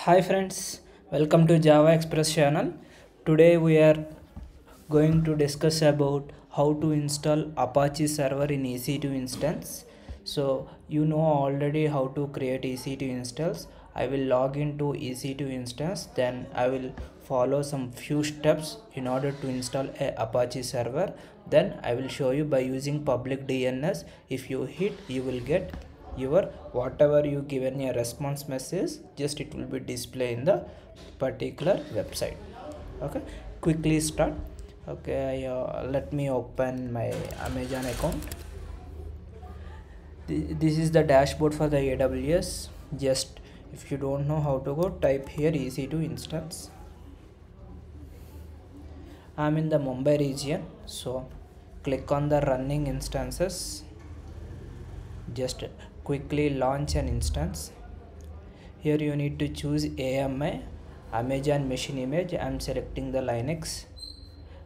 Hi friends, welcome to Java Express channel. Today we are going to discuss about how to install Apache server in EC2 instance. So you know already how to create EC2 instance. I will log into EC2 instance, then I will follow some few steps in order to install a Apache server. Then I will show you by using public DNS. If you hit, you will get your whatever you given a response message, just it will be display in the particular website. Okay, quickly start. Okay, let me open my Amazon account. This is the dashboard for the AWS. Just if you don't know how to go, type here EC2 instance. I'm in the Mumbai region, so click on the running instances. Just quickly launch an instance. Here you need to choose AMI, Amazon Machine Image. I'm selecting the Linux,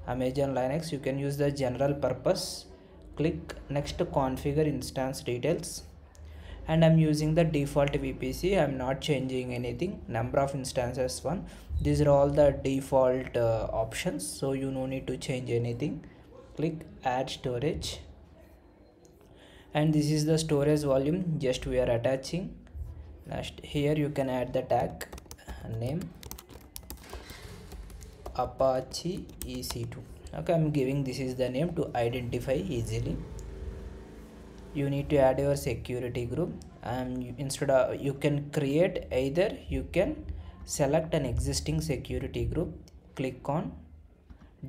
Amazon Linux. You can use the general purpose. Click next to configure instance details, and I'm using the default VPC. I'm not changing anything. Number of instances 1. These are all the default options, so you no need to change anything. Click add storage, and this is the storage volume just we are attaching. Next, here you can add the tag name Apache EC2. Okay, I'm giving this is the name to identify easily. You need to add your security group, and instead of you can create, either you can select an existing security group. Click on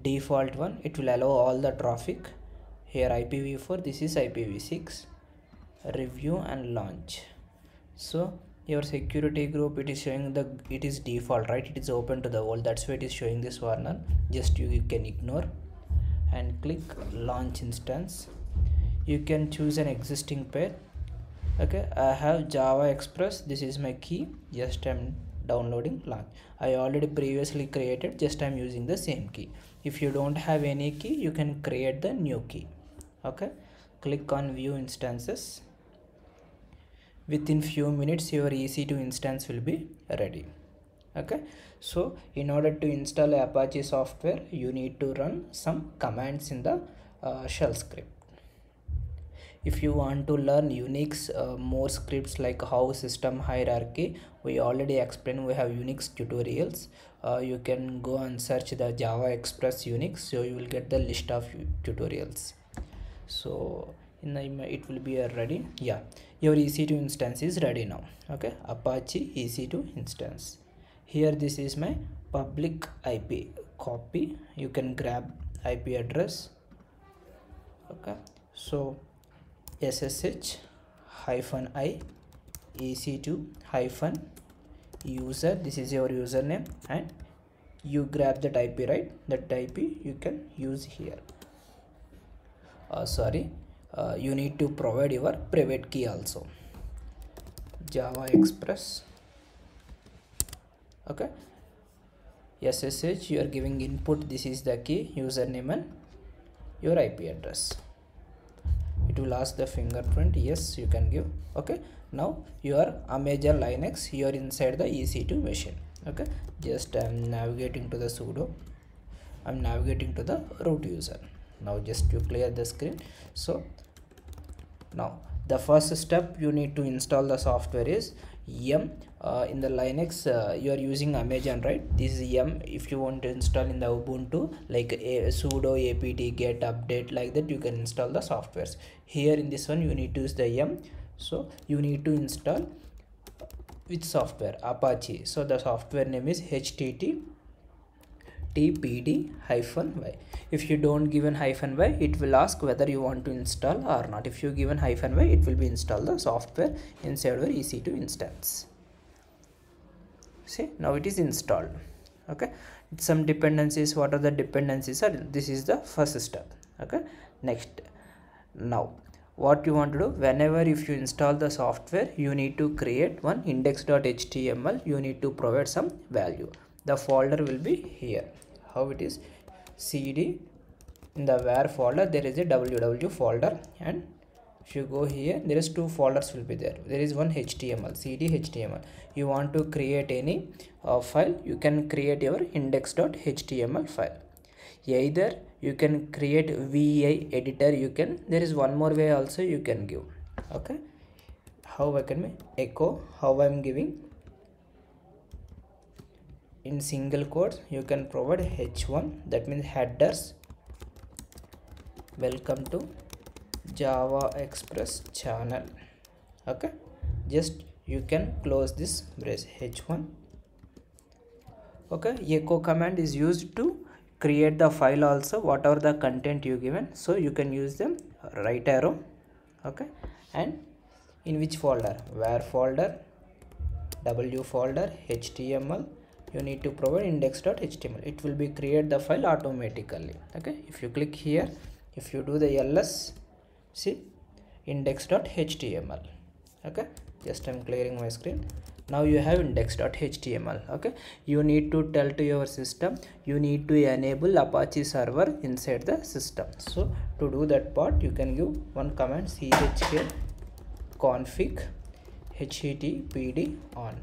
default one, it will allow all the traffic. Here IPv4, this is IPv6. Review and launch. So your security group, it is showing the, it is default, right? It is open to the world, that's why it is showing this warning. Just you can ignore and click launch instance. You can choose an existing pair. Okay, I have Java Express, this is my key. Just I'm downloading launch. I already previously created, just I'm using the same key. If you don't have any key, you can create the new key. Okay, click on view instances. Within few minutes your EC2 instance will be ready. Okay, so in order to install Apache software, you need to run some commands in the shell script. If you want to learn Unix, more scripts like how system hierarchy, we already explained, we have Unix tutorials. You can go and search the Java Express Unix, so you will get the list of tutorials. So in the it will be ready. Yeah, your EC2 instance is ready now. Okay, Apache EC2 instance. Here this is my public IP. Copy, you can grab IP address. Okay, so SSH hyphen I EC2 hyphen user, this is your username, and you grab that IP, right? That IP you can use here. You need to provide your private key also. Java Express. Okay, SSH, you are giving input, this is the key, username and your IP address. It will ask the fingerprint, yes, you can give. Okay, now your Amazon Linux, you are inside the EC2 machine. Okay, just I'm navigating to the sudo, I'm navigating to the root user. Now just you clear the screen. So now the first step you need to install the software is yum. In the Linux, you are using Amazon, right? This is yum. If you want to install in the Ubuntu, like a sudo apt get update, like that you can install the softwares. Here in this one you need to use the yum. So you need to install which software? Apache. So the software name is http tpd-y. If you don't given -y, it will ask whether you want to install or not. If you given -y, it will be install the software inside your EC2 instance. See, now it is installed. Okay, some dependencies, what are the dependencies are, this is the first step. Okay, next, now what you want to do, whenever if you install the software, you need to create one index.html, you need to provide some value. The folder will be here. How it is? cd, in the where folder there is a www folder, and If you go here, there is 2 folders will be there. There is one HTML, cd HTML. You want to create any file, you can create your index.html file. Either you can create VI editor, you can, there is one more way also you can give. Okay, how I can echo, how I am giving in single quotes, you can provide h1, that means headers, welcome to Java Express channel. Okay, just you can close this brace, h1. Okay, echo command is used to create the file also, whatever the content you given, so you can use them right arrow. Okay, and in which folder, where folder, w folder, html, you need to provide index.html. it will be create the file automatically. Okay, if you click here, if you do the ls, see index.html. okay, just I'm clearing my screen. Now you have index.html. okay, you need to tell to your system, you need to enable Apache server inside the system. So to do that part, you can give one command, chkn config httpd on.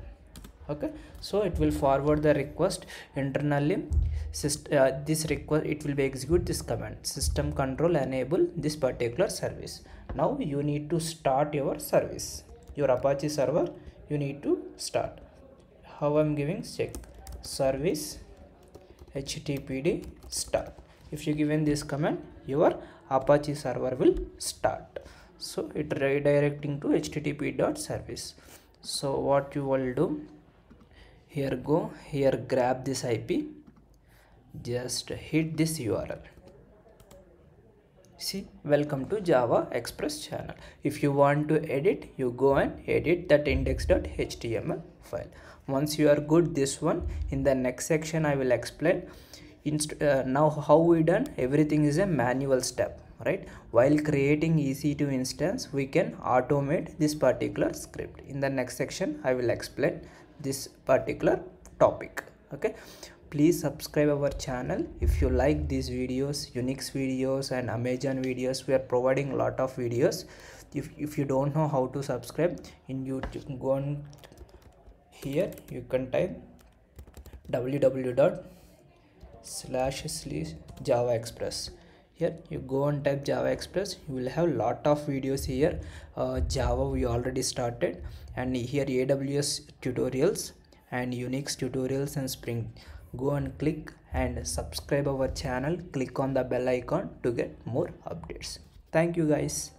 okay, so it will forward the request internally. This request, it will be execute this command, system control enable this particular service. Now you need to start your service, your Apache server, you need to start. How I'm giving, check service httpd start. If you given this command, your Apache server will start. So it redirecting to http.service. so what you will do, here go, here grab this IP, just hit this URL. See, welcome to Java Express channel. If you want to edit, you go and edit that index.html file. Once you are good this one, in the next section I will explain now how we done. Everything is a manual step, right? While creating EC2 instance, we can automate this particular script. In the next section I will explain this particular topic. okay, please subscribe our channel. If you like these videos, Unix videos and Amazon videos, we are providing a lot of videos. If you don't know how to subscribe, in YouTube, go on here, you can type www./Java Express. Here you go and type Java Express, you will have lot of videos here. Java we already started, and here AWS tutorials and Unix tutorials and Spring. Go and click and subscribe our channel, click on the bell icon to get more updates. Thank you guys.